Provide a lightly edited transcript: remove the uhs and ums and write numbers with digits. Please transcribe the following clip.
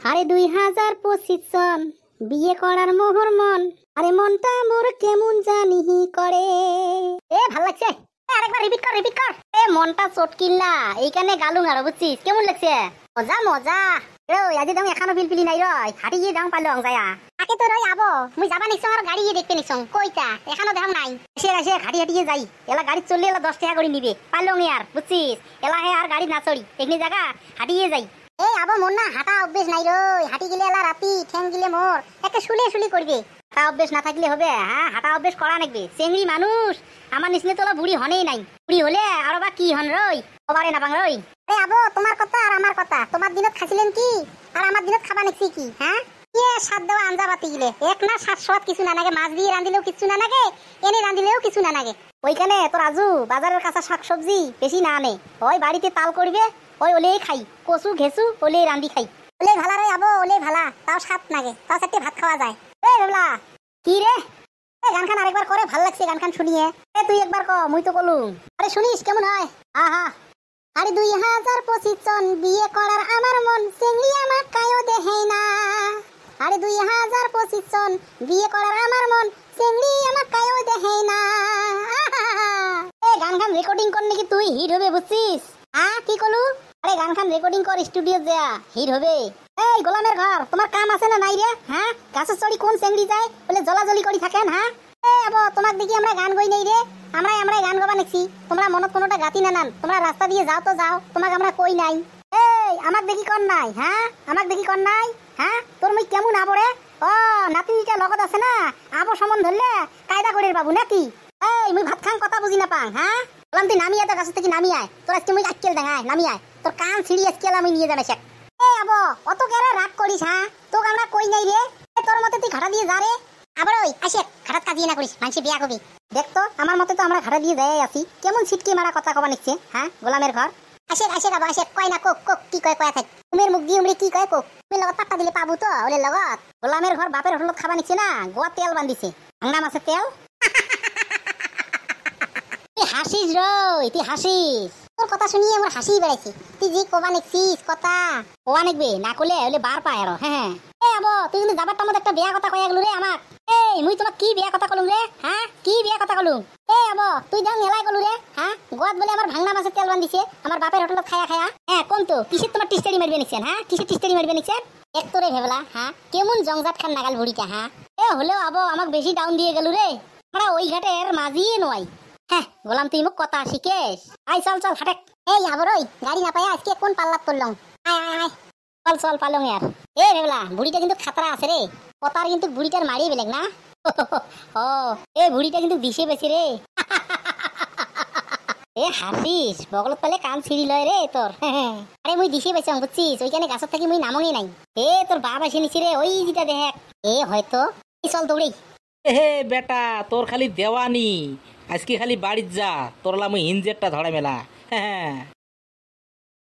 আরে 2025 সন বিয়ে করার মোহর মন, আরে মনটা মোর কেমন জানি করে। ভাল লাগছে, আরেকবার রিপিট কর। মনটা চটকিল্লা এইখানে গালুং আর বুঝছিস কেমন লাগছে? মজা মজা। আজি দাম এখানো পিলপিলি নাই রয়, হাঁটি গিয়ে দাম পারলো যায়া তাকে তো রই আবো মুই যাবা নিছং আর গাড়ি গিয়ে দেখতে নিছং কইতা এখানো দেখাম নাই। এসে হাঁটি হাঁটিয়ে যাই, এলা গাড়ি চললে এলা 10 টাকা করে নিবে পারলো আর বুঝছিস। এলা হে আর গাড়ি না চড়ি এমনি জায়গা হাঁটিয়ে যাই। আবো মোর না হাঁটা অভ্যেস নাই রই, হাঁটি গেলে এলা রাতি ঠ্যাং গিলে মোর একটা শুলি করবে। হাঁটা অভ্যেস না থাকলে হবে? হ্যাঁ হাঁটা অভ্যেস করা নাকবে। চেংড়ি মানুষ আমার নিচনে তোলা বুড়ি হনেই নাই, বুড়ি হলে আরো বা কি হন রই কবারে না বাং রই। আবো তোমার কথা আর আমার কথা, তোমার দিনত খাইছিলেন কি আর আমার দিনত খাবা নাকছি কি? হ্যাঁ সাত দেওয়া আঞ্জা বাতি গিলে এক না 700 কিছু না নাগে, মাছ দিয়ে রাঁধিলেও কিছু না নাগে, এনে রাঁধিলেও কিছু না নাগে। ওইখানে তোর আজু বাজারের কাঁচা শাকসবজি বেশি না আনে, ওই বাড়িতে তাল করবে ওই ওলেই খাই, কচু ঘেসু ওলেই রাঁধি খাই। ওলে ভালা রে আবো, ওলে ভালা, তাও সাত নাগে, তাও চারটে ভাত খাওয়া যায়। বেবলা কি রে গান খান আরেকবার করে, ভাল লাগছে গান খান শুনিয়ে। তুই একবার ক, মুই তো কলুম। আরে শুনিস কেমন হয়? আহা আরে 2025 সন বিয়ে করার আমার মন, চেংড়ি আমার কায়ও দেহে না। আরে 2025 সন বিয়ে করার আমার মন, চেংড়ি আমার কায়ও দেহে না। গান খান রেকর্ডিং কর নাকি তুই, হিট হবে বুঝছিস? কি কলু? আরে গান খান রেকর্ডিং কর, স্টুডিও যা, হিট হবে। এই গোলামের ঘর, তোমার কাম আছে না নাই রে? হ্যাঁ গাছের চড়ি কোন চেংড়ি যায় বলে জলাজলি করি থাকেন? হ্যাঁ আবো তোমাক দেখি আমরা গান গই নেই রে, আমরাই গান গাবা নাকি? তোমরা মনত কোনোটা গাতি না নান, তোমরা রাস্তা দিয়ে যাও তো যাও, তোমাক আমরা কই নাই। আমাক দেখি কর নাই? হ্যাঁ আমাক দেখি কর নাই? হ্যাঁ তোর মুই কেমন আবো রে? ও নাতিটা লগত আছে না, আবো সমন ধরলে কায়দা করে বাবু নাকি? মুই ভাত খান কথা বুঝি না পাং। হ্যাঁ বললাম তুই নামি আয়, তোর কাছ থেকে নামি আয়, তোর আজকে মুই আক্কেল দেখায় নামি আয়, তোর কান ছিঁড়ি আজকে আমি নিয়ে যাবে শেখ। আবো অত কেরে রাগ করিস? হ্যাঁ তোকে আমরা কই নাই রে, তোর মতে তুই ঘাটা দিয়ে যা রে। আবার ওই আসে ঘাটাত কাজিয়ে না করিস, মানুষে বিয়া কবি। দেখ তো আমার মতে তো আমরা ঘাটা দিয়ে যাই আছি, কেমন ছিটকি মারা কথা কবা নিচ্ছে। হ্যাঁ গোলামের ঘর আসে বাবা আসে, কয় না কোক কি কয় কয়া থাক, তুমের মুখ দিয়ে উমরে কি কয় কোক, তুমি লগত পাত্তা দিলে পাবো তো ওলে লগত। গোলামের ঘর বাপের হোটেলত খাবা নিচ্ছে না, গোয়া তেল বান্ধিছে, ভাঙনা মাছের তেল। তুই হাসিস রই, তুই হাসিস, তোর কথা শুনিয়ে আমার হাসি বেড়াইছি। তুই যে কবা নেছিস কথা কোয়া নেকবে না করলে হলে বার পায় আরো। হ্যাঁ আবো তুই কিন্তু যাবার টামত একটা বিয়া কথা কয়া গেলু রে আমাক। মুই তোমাক কি বিয়া কথা কলুম রে? হ্যাঁ কি বিয়া কথা কলুম? আবো তুই যাও মেলাই কলু রে। হ্যাঁ গোয়াত বলে আমার ভাঙনা মাছের তেল বান্ধিছে, আমার বাপের হোটেলত খায়া। কোন তো কিসের তোমার টিস্টারি মারবে নিছেন? হ্যাঁ কিসের টিস্টারি মারবে নিছেন? এক তোরে ভেবলা। হ্যাঁ কেমন জংজাত খান নাগাল ভুড়িটা। হ্যাঁ হলেও আবো আমাক বেশি ডাউন দিয়ে গেলু রে, আমরা ওই ঘাটের মাঝিয়ে নয়। হ্যাঁ গোলাম তুই মুখ কথা শিখেস, আই চল হাটেক। আবার ওই গাড়ি না পাই আজকে কোন পাল্লাত পড়লাম, আয় চল পালং আর। ভেবলা বুড়িটা কিন্তু খাতরা আছে রে, কথার কিন্তু বুড়িটার মারিয়ে বেলেগ না। ও বুড়িটা কিন্তু দিশে বেশি রে। হাসিস বগলত পালে কান ছিঁড়ি লয় রে তোর। আরে মুই দিশে বেচাম বুঝছিস, ওইখানে গাছত থাকি মুই নামঙে নাই। তোর বাপ এসে নিছি রে, ওই যেটা দেখ। হয়তো চল দৌড়েই। বেটা তোর খালি দেওয়ানি, আজকে খালি বাড়ির যা, তোরলা মুই হিঞ্জেরটা ধরে মেলা। হ্যাঁ